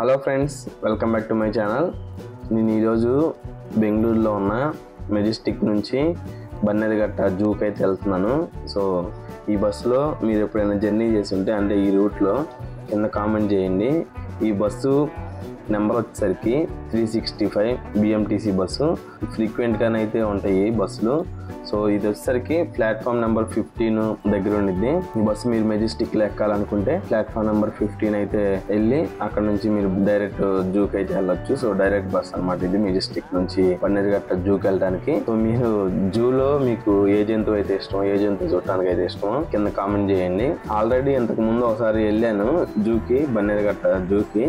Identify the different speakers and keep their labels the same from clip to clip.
Speaker 1: Hello friends, welcome back to my channel. నేను ఈరోజు బెంగళూరులో ఉన్న మెజెస్టిక్ నుంచి బన్నేరుఘట్ట జూకి అయితే వెళ్తున్నాను. సో ఈ బస్సులో మీరు ఎప్పుడైనా జర్నీ చేసి ఉంటే అంటే ఈ రూట్లో కింద కామెంట్ చేయండి. ఈ బస్సు నెంబర్ వచ్చేసరికి 365 BMTC బస్సు. ఫ్రీక్వెంట్గానైతే ఉంటాయి బస్సులు. సో ఇది వచ్చేసరికి ప్లాట్ఫామ్ నెంబర్ 15 దగ్గర ఉండిద్ది. ఈ బస్సు మీరు మెజెస్టిక్లో ఎక్కాలనుకుంటే ప్లాట్ఫామ్ నెంబర్ 15 అయితే వెళ్ళి అక్కడ నుంచి మీరు డైరెక్ట్ జూకి అయితే వెళ్ళొచ్చు. సో డైరెక్ట్ బస్ అనమాట ఇది మెజెస్టిక్ నుంచి బన్నేరుఘట్ట జూకి వెళ్ళడానికి. సో మీరు జూలో మీకు ఏ జంతువు అయితే ఇష్టం, ఏ జంతువు చూడటానికి అయితే ఇష్టమో కింద కామెంట్ చేయండి. ఆల్రెడీ ఇంతకు ముందు ఒకసారి వెళ్ళాను జూకి, బన్నేరుఘట్ట జూకి.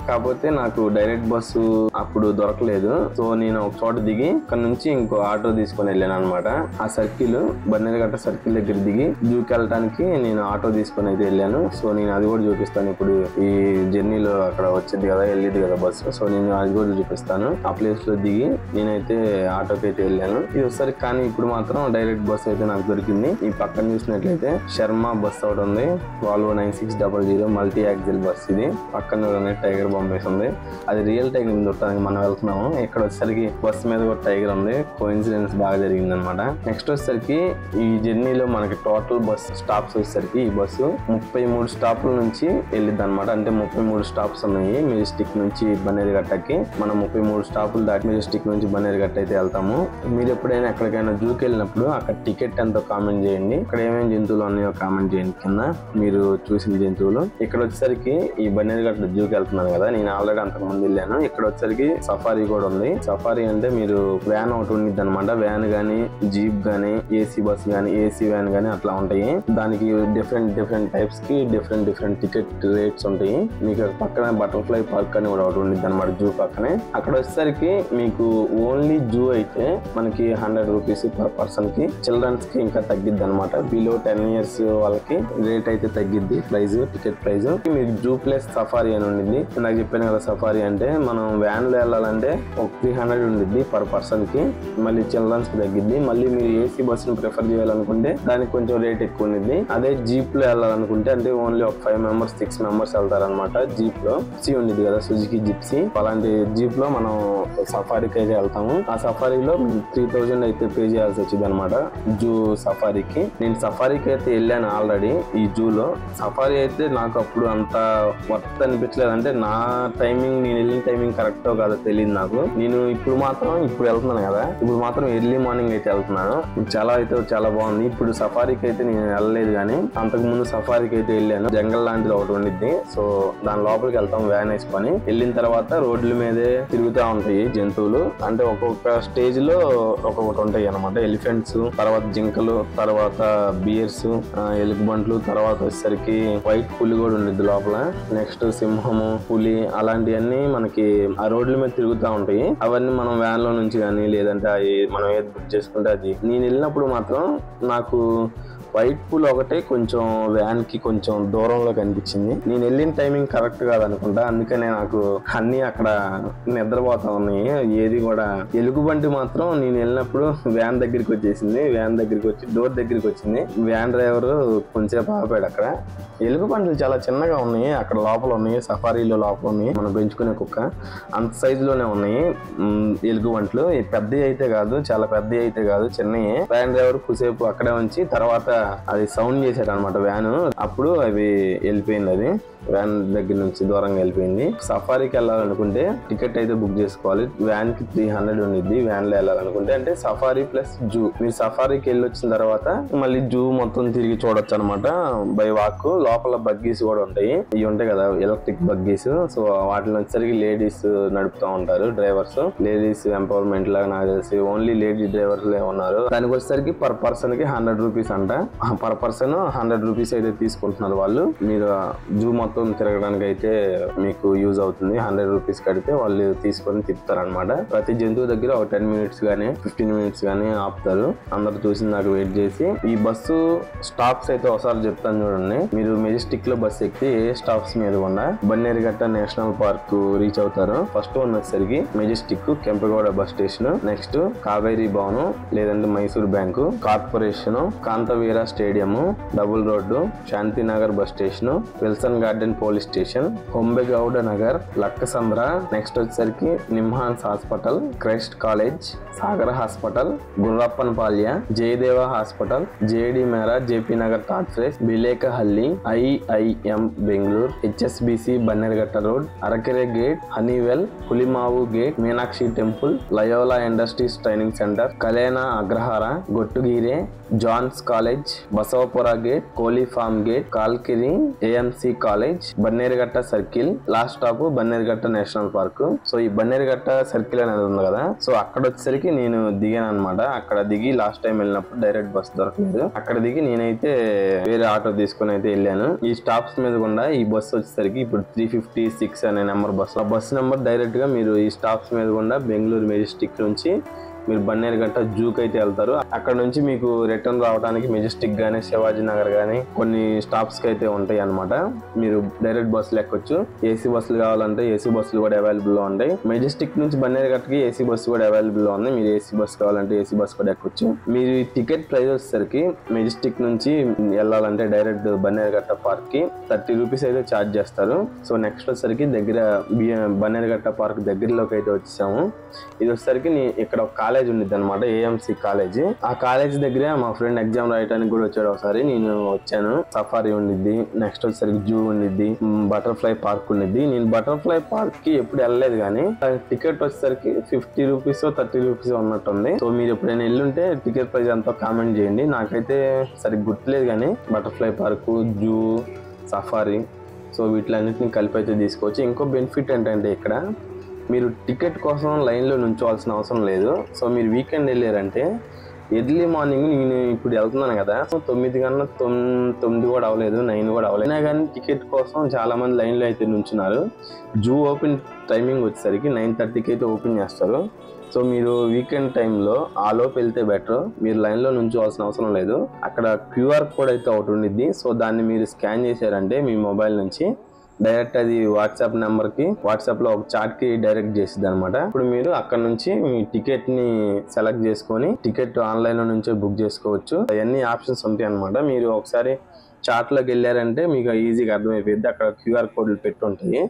Speaker 1: కాకపోతే నాకు డైరెక్ట్ బస్సు అప్పుడు దొరకలేదు. సో నేను ఒక చోట దిగి అక్కడ నుంచి ఇంకో ఆటో తీసుకొని వెళ్ళాను అనమాట. ఆ సర్కిల్ బన్నేరుఘట్ట సర్కిల్ దగ్గర దిగి జూకి వెళ్ళడానికి నేను ఆటో తీసుకొని అయితే వెళ్ళాను. సో నేను అది కూడా చూపిస్తాను. ఇప్పుడు ఈ జర్నీలో అక్కడ వచ్చింది కదా, వెళ్ళేది కదా బస్సు. సో నేను అది కూడా చూపిస్తాను. ఆ ప్లేస్ లో దిగి నేనైతే ఆటోకి అయితే వెళ్ళాను. ఇది ఒకసారి కానీ ఇప్పుడు మాత్రం డైరెక్ట్ బస్సు అయితే నాకు దొరికింది. ఈ పక్కన చూసినట్లయితే శర్మ బస్ ఒకటి ఉంది, వాల్వో 9600 మల్టీ యాక్సిల్ బస్. ఇది పక్కన టైగర్ బొమ్మేసి ఉంది. అది రియల్ టైగర్ చూడటానికి మనం వెళ్తున్నాము. ఇక్కడ వచ్చేసరికి బస్సు మీద కూడా టైగర్ ఉంది. కోఇన్సిడెన్స్ బాగా జరిగింది అనమాట. నెక్స్ట్ వచ్చేసరికి ఈ జర్నీలో మనకి టోటల్ బస్ స్టాప్స్ వచ్చేసరికి ఈ బస్సు 33 స్టాప్ల నుంచి వెళ్ళిద్ది అనమాట. అంటే 33 స్టాప్స్ ఉన్నాయి మెజెస్టిక్ నుంచి బన్నేరుఘట్టకి. మనం 33 స్టాపులు దాటి మెజెస్టిక్ నుంచి బన్నేరుఘట్ట అయితే వెళ్తాము. మీరు ఎప్పుడైనా ఎక్కడికైనా జూకి వెళ్ళినప్పుడు అక్కడ టికెట్ ఎంతో కామెంట్ చేయండి. ఇక్కడ ఏమేమి జంతువులు ఉన్నాయో కామెంట్ చేయండి కింద, మీరు చూసిన జంతువులు. ఇక్కడ వచ్చేసరికి ఈ బన్నేరుఘట్ట జూకి వెళ్తున్నాను కదా, నేను ఆల్రెడీ అంతకు ముందు వెళ్ళాను. ఇక్కడ వచ్చేసరికి సఫారీ కూడా ఉంది. సఫారీ అంటే మీరు వ్యాన్ ఒకటి ఉండిద్ది అనమాట. వ్యాన్ గానీ, జీప్ గానీ, ఏసీ బస్ గానీ, ఏసీ వ్యాన్ గానీ అట్లా ఉంటాయి. దానికి డిఫరెంట్ టైప్స్ కి డిఫరెంట్ టికెట్ రేట్స్ ఉంటాయి. మీకు పక్కన బటర్ఫ్లై పార్క్ అని కూడా ఒకటి ఉండిద్ది అనమాట జూ పక్కనే. అక్కడ వచ్చేసరికి మీకు ఓన్లీ జూ అయితే మనకి 100 రూపీస్ పర్ పర్సన్ కి. చిల్డ్రన్స్ కి ఇంకా తగ్గిద్ది అనమాట. బిలో 10 years వాళ్ళకి రేట్ అయితే తగ్గిద్ది ప్రైస్, టికెట్ ప్రైస్. మీకు జూ ప్లస్ సఫారీ అని ఉండిద్ది. నాకు చెప్పాను కదా, సఫారీ అంటే మనం వ్యాన్ లో వెళ్ళాలంటే ఒక 300 ఉండిద్ది పర్ పర్సన్ కి. మళ్ళీ చిల్డ్రన్స్ కి తగ్గిద్ది. మళ్ళీ మీరు ఏసీ బస్ ని ప్రిఫర్ చేయాలనుకుంటే దానికి కొంచెం రేట్ ఎక్కువ ఉండిద్ది. అదే జీప్ లో వెళ్ళాలనుకుంటే అంటే ఓన్లీ ఒక 5 members 6 members వెళ్తారనమాట జీప్ లో. ఉండిద్ది కదా సుజుకి జిప్సీ, అలాంటి జీప్ లో మనం సఫారీకి అయితే వెళ్తాము. ఆ సఫారీలో 3000 అయితే పే చేయాల్సి వచ్చింది అనమాట జూ సఫారీకి. నేను సఫారీకి అయితే వెళ్ళాను ఆల్రెడీ. ఈ జూలో సఫారీ అయితే నాకు అప్పుడు అంత వర్త్ అనిపించలేదు. అంటే నా టైమింగ్, నేను వెళ్ళిన టైమింగ్ కరెక్టో కాదో తెలియదు నాకు. నేను ఇప్పుడు వెళ్తున్నాను కదా, ఇప్పుడు మాత్రం ఎర్లీ మార్నింగ్ అయితే వెళ్తున్నాను. చాలా బాగుంది. ఇప్పుడు సఫారీకి అయితే నేను వెళ్ళలేదు, కానీ అంతకు ముందు సఫారీకి అయితే వెళ్ళాను. జంగల్ లాంటిది ఒకటి ఉండిద్ది. సో దాని లోపలికి వెళ్తాం వ్యాన్ వేసుకొని. వెళ్ళిన తర్వాత రోడ్ల మీదే తిరుగుతూ ఉంటాయి జంతువులు. అంటే ఒక్కొక్క స్టేజ్ లో ఒక్కొక్కటి ఉంటాయి అనమాట. ఎలిఫెంట్స్, తర్వాత జింకలు, తర్వాత బియర్స్, ఎలుగుబంట్లు, తర్వాత వచ్చేసరికి వైట్ పులి కూడా ఉండిద్ది లోపల. నెక్స్ట్ సింహము, పులి, అలాంటివన్నీ మనకి ఆ రోడ్ల మీద తిరుగుతూ ఉంటాయి. అవన్నీ మనం వ్యాన్ లో నుంచి కానీ లేదంటే మనం ఏది బుక్ చేసుకుంటే అది. నేను వెళ్ళినప్పుడు మాత్రం నాకు వైట్ పూల్ ఒకటే కొంచెం వ్యాన్ కి కొంచెం దూరంలో కనిపించింది. నేను వెళ్ళిన టైమింగ్ కరెక్ట్ కాదనుకుంటా, అందుకనే నాకు అన్ని అక్కడ నిద్రపోతా ఉన్నాయి. ఏది కూడా ఎలుగుబంటి మాత్రం నేను వెళ్ళినప్పుడు వ్యాన్ దగ్గరికి వచ్చేసింది. వ్యాన్ దగ్గరికి వచ్చి డోర్ దగ్గరికి వచ్చింది. వ్యాన్ డ్రైవర్ కొంచెంసేపు ఆపాడు అక్కడ. ఎలుగుబంట్లు చాలా చిన్నగా ఉన్నాయి, అక్కడ లోపల ఉన్నాయి, సఫారీలో లోపల ఉన్నాయి. మనం పెంచుకునే కుక్క అంత సైజులోనే ఉన్నాయి ఎలుగుబంట్లు. పెద్దవి అయితే కాదు, చాలా పెద్దవి అయితే కాదు, చిన్నవి. వ్యాన్ డ్రైవర్ కుసేపు అక్కడే ఉంచి తర్వాత అది సౌండ్ చేశాడు అనమాట వ్యాన్. అప్పుడు అవి వెళ్ళిపోయింది. అది వ్యాన్ దగ్గర నుంచి దూరంగా వెళ్ళిపోయింది. సఫారీకి వెళ్ళాలనుకుంటే టికెట్ అయితే బుక్ చేసుకోవాలి. వ్యాన్ కి 300 ఉండిద్ది వ్యాన్ లో వెళ్ళాలనుకుంటే. అంటే సఫారీ ప్లస్ జూ. మీరు సఫారీకి వెళ్ళి వచ్చిన తర్వాత మళ్ళీ జూ మొత్తం తిరిగి చూడొచ్చు అనమాట బై వాక్. లోపల బగ్గీస్ కూడా ఉంటాయి. ఇవి ఉంటాయి కదా ఎలక్ట్రిక్ బగ్గీస్. సో వాటిలో వచ్చేసరికి లేడీస్ నడుపుతూ ఉంటారు డ్రైవర్స్. లేడీస్ ఎంపవర్మెంట్ లాగా నాకు తెలిసి ఓన్లీ లేడీ డ్రైవర్స్ ఉన్నారు. దానికి వచ్చేసరికి పర్ పర్సన్ కి 100 రూపీస్ అంట. పర్ పర్సన్ 100 రూపీస్ అయితే తీసుకుంటున్నారు వాళ్ళు. మీరు జూ మొత్తం తిరగడానికి అయితే మీకు యూజ్ అవుతుంది. 100 రూపీస్ కడితే వాళ్ళు తీసుకొని తిప్పుతారనమాట. ప్రతి జంతువు దగ్గర ఒక 10 minutes గానీ 15 minutes గానీ ఆపుతారు. అందరు చూసిన దాకా వెయిట్ చేసి. ఈ బస్సు స్టాప్స్ అయితే ఒకసారి చెప్తాను చూడండి. మీరు మెజెస్టిక్ లో బస్సు ఎక్కి ఏ స్టాప్స్ మీద ఉన్నా బన్నేరుఘట్ట నేషనల్ పార్క్ రీచ్ అవుతారు. ఫస్ట్ వన్ వచ్చేసరికి Majestic Kempegowda bus station, next Kaveri Bhavan లేదంటే Mysore bank, corporation, Kanteerava stadium, double road, Shantinagar bus station, Wilson garden garden police station, Hombegowda Nagar, Lakkasandra, next వచ్చేసరికి NIMHANS hospital, Christ college, Sagar hospital, Gurappanapalya, Jayadeva hospital, J D Mara, J P Nagar టాట్రేస్, Bilekahalli, IIM Bengaluru, HSBC Bannerghatta road, Arakere gate, Honeywell, Pulimavu gate, Meenakshi temple, Loyola industries training centre, Kalena Agrahara, Gottigere, John's college, Basavapura gate, Koli farm gate, Kalkere, AMC college, Bannerghatta circle, last stop Bannerghatta national park. So ఈ Bannerghatta circle అనేది ఉంది కదా, so అక్కడ వచ్చేసరికి నేను దిగాను అనమాట. అక్కడ దిగి లాస్ట్ టైం వెళ్ళినప్పుడు డైరెక్ట్ బస్ దొరకలేదు. అక్కడ దిగి నేనైతే వేరే ఆటో తీసుకుని అయితే వెళ్ళాను. ఈ స్టాప్స్ మీద కూడా ఈ బస్సు వచ్చేసరికి ఇప్పుడు 356 అనే నెంబర్ బస్సు. ఆ బస్సు నెంబర్ డైరెక్ట్ గా మీరు ఈ స్టాప్స్ మీద కూడా బెంగళూరు మెజెస్టిక్ నుంచి మీరు బన్నేరుగట్ట జూకి అయితే వెళ్తారు. అక్కడ నుంచి మీకు రిటర్న్ రావడానికి మెజెస్టిక్ గానీ, శివాజీ నగర్ గానీ కొన్ని స్టాప్స్ కి అయితే ఉంటాయి అనమాట. మీరు డైరెక్ట్ బస్సులు ఎక్కొచ్చు. AC బస్సులు కావాలంటే AC బస్సులు కూడా అవైలబుల్ లో ఉంటాయి. మెజెస్టిక్ నుంచి బన్నేరుగట్టకి AC బస్సు కూడా అవైలబుల్ లో ఉంది. మీరు AC బస్సు కావాలంటే AC బస్సు కూడా ఎక్కొచ్చు. మీరు ఈ టికెట్ ప్రైస్ వచ్చేసరికి మెజెస్టిక్ నుంచి వెళ్ళాలంటే డైరెక్ట్ బన్నేరుగట్ట పార్క్ కి 30 రూపీస్ అయితే ఛార్జ్ చేస్తారు. సో నెక్స్ట్ వచ్చేసరికి దగ్గర బన్నేరుగట్ట పార్క్ దగ్గరలోకి అయితే వచ్చేసాము. ఇది వచ్చేసరికి ఇక్కడ కాలేజ్ ఉండిద్ది అనమాట, AMC కాలేజ్. ఆ కాలేజ్ దగ్గర మా ఫ్రెండ్ ఎగ్జామ్ రాయడానికి కూడా వచ్చాడు ఒకసారి. నేను వచ్చాను. సఫారీ ఉండిద్ది, నెక్స్ట్ వచ్చేసరికి జూ ఉండిద్ది, బటర్ఫ్లై పార్క్ ఉండిద్ది. నేను బటర్ఫ్లై పార్క్ కి ఎప్పుడు వెళ్ళలేదు కానీ టికెట్ వచ్చేసరికి 50 రూపీస్ 30 రూపీస్ ఉన్నట్టుంది. సో మీరు ఎప్పుడైనా వెళ్ళుంటే టికెట్ ప్రైస్ ఎంతో కామెంట్ చేయండి. నాకైతే సరిగ్గా గుర్తులేదు కానీ butterfly park, zoo, safari, so వీటిలన్నింటినీ కలిపి అయితే తీసుకోవచ్చు. ఇంకో బెనిఫిట్ ఏంటంటే ఇక్కడ మీరు టికెట్ కోసం లైన్లో నుంచోవాల్సిన అవసరం లేదు. సో మీరు వీకెండ్ వెళ్ళారంటే ఎర్లీ మార్నింగ్ నేను ఇప్పుడు వెళ్తున్నాను కదా, సో 9 కన్నా 9 కూడా అవ్వలేదు, 9 కూడా అవ్వలేదు. అయినా కానీ టికెట్ కోసం చాలా మంది లైన్లో అయితే నుంచున్నారు. జూ ఓపెన్ టైమింగ్ వచ్చేసరికి 9:30కి అయితే ఓపెన్ చేస్తారు. సో మీరు వీకెండ్ టైంలో ఆ లోపు వెళ్తే బెటర్. మీరు లైన్లో నుంచోవాల్సిన అవసరం లేదు. అక్కడ QR కోడ్ అయితే ఒకటి ఉండిద్ది. సో దాన్ని మీరు స్కాన్ చేశారంటే మీ మొబైల్ నుంచి డైరెక్ట్ అది వాట్సాప్ నెంబర్కి, వాట్సాప్లో ఒక చాట్కి డైరెక్ట్ చేసిద్ది అనమాట. ఇప్పుడు మీరు అక్కడ నుంచి మీ టికెట్ని సెలెక్ట్ చేసుకొని టికెట్ ఆన్లైన్లో నుంచే బుక్ చేసుకోవచ్చు. అవన్నీ ఆప్షన్స్ ఉంటాయి అనమాట. మీరు ఒకసారి చాట్లోకి వెళ్ళారంటే మీకు ఈజీగా అర్థమైపోయింది. అక్కడ QR కోడ్లు పెట్టి ఉంటాయి.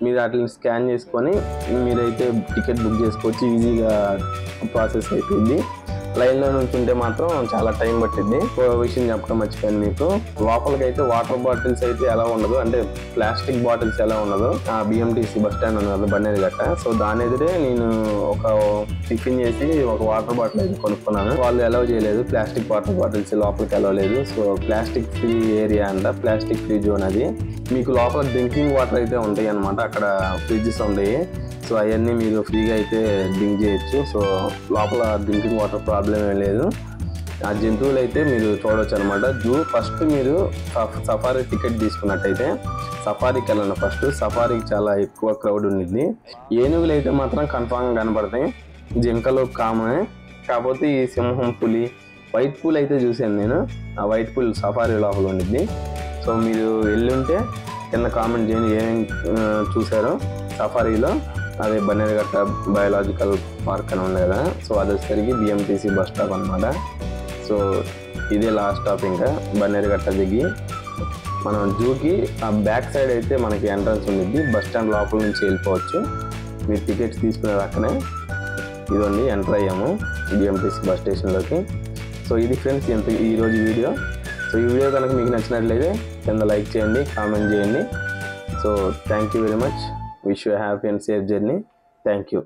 Speaker 1: మీరు వాటిని స్కాన్ చేసుకొని మీరైతే టికెట్ బుక్ చేసుకోవచ్చు. ఈజీగా ప్రాసెస్ అయిపోయింది. లైన్లో నుంచి ఉంటే మాత్రం చాలా టైం పట్టింది. విషయం చెప్పడం మర్చిపోయింది మీకు. లోపలికైతే వాటర్ బాటిల్స్ అయితే ఎలా ఉండదు, అంటే ప్లాస్టిక్ బాటిల్స్ ఎలా ఉండదు. ఆ BMTC బస్ స్టాండ్ ఉన్నది బన్నేరుగట్ట. సో దాని ఎదురే నేను ఒక టిఫిన్ చేసి ఒక వాటర్ బాటిల్ అయితే కొనుక్కున్నాను. వాళ్ళు అలౌ చేయలేదు, ప్లాస్టిక్ వాటర్ బాటిల్స్ లోపలికి అలౌ లేదు. సో ప్లాస్టిక్ ఫ్రీ ఏరియా అంట, ప్లాస్టిక్ ఫ్రీ జోన్ అది. మీకు లోపల డ్రింకింగ్ వాటర్ అయితే ఉంటాయి అనమాట. అక్కడ ఫ్రిడ్జెస్ ఉంటాయి. సో అవన్నీ మీరు ఫ్రీగా అయితే డ్రింక్ చేయొచ్చు. సో లోపల డ్రింకింగ్ వాటర్ ప్రాబ్లం ఏం లేదు. ఆ జంతువులు అయితే మీరు చూడవచ్చు అనమాట. జూ ఫస్ట్ మీరు సఫారీ టికెట్ తీసుకున్నట్టయితే సఫారీకి వెళ్ళండి. ఫస్ట్ సఫారీకి చాలా ఎక్కువ క్రౌడ్ ఉండిద్ది. ఏనుగులు అయితే మాత్రం కన్ఫామ్గా కనపడతాయి. జింకలు కామనే. కాకపోతే ఈ సింహం, పులి, వైట్ పూల్ అయితే చూశాను నేను. ఆ వైట్ పూల్ సఫారీ లోపల ఉండిద్ది. సో మీరు వెళ్ళుంటే కింద కామెంట్ చేయండి ఏమేమి చూసారో సఫారీలో. అదే బన్నేరుగట్ట బయోలాజికల్ పార్క్ అని ఉంది కదా, సో అది వచ్చేసరికి BMTC బస్ స్టాప్ అనమాట. సో ఇదే లాస్ట్ స్టాప్. ఇంకా బన్నేరుగట్ట దిగి మనం జూకి ఆ బ్యాక్ సైడ్ అయితే మనకి ఎంట్రన్స్ ఉండిద్ది. బస్ స్టాండ్ లోపల నుంచి వెళ్ళిపోవచ్చు. మీరు టికెట్స్ తీసుకునే అక్కనే ఇదండి ఎంటర్ అయ్యాము BMTC బస్ స్టేషన్లోకి. సో ఇది ఫ్రెండ్స్ ఈరోజు వీడియో. సో ఈ వీడియో కనుక మీకు నచ్చినట్లయితే కింద లైక్ చేయండి, కామెంట్ చేయండి. So thank you very much. Wish you a happy and safe journey. Thank you.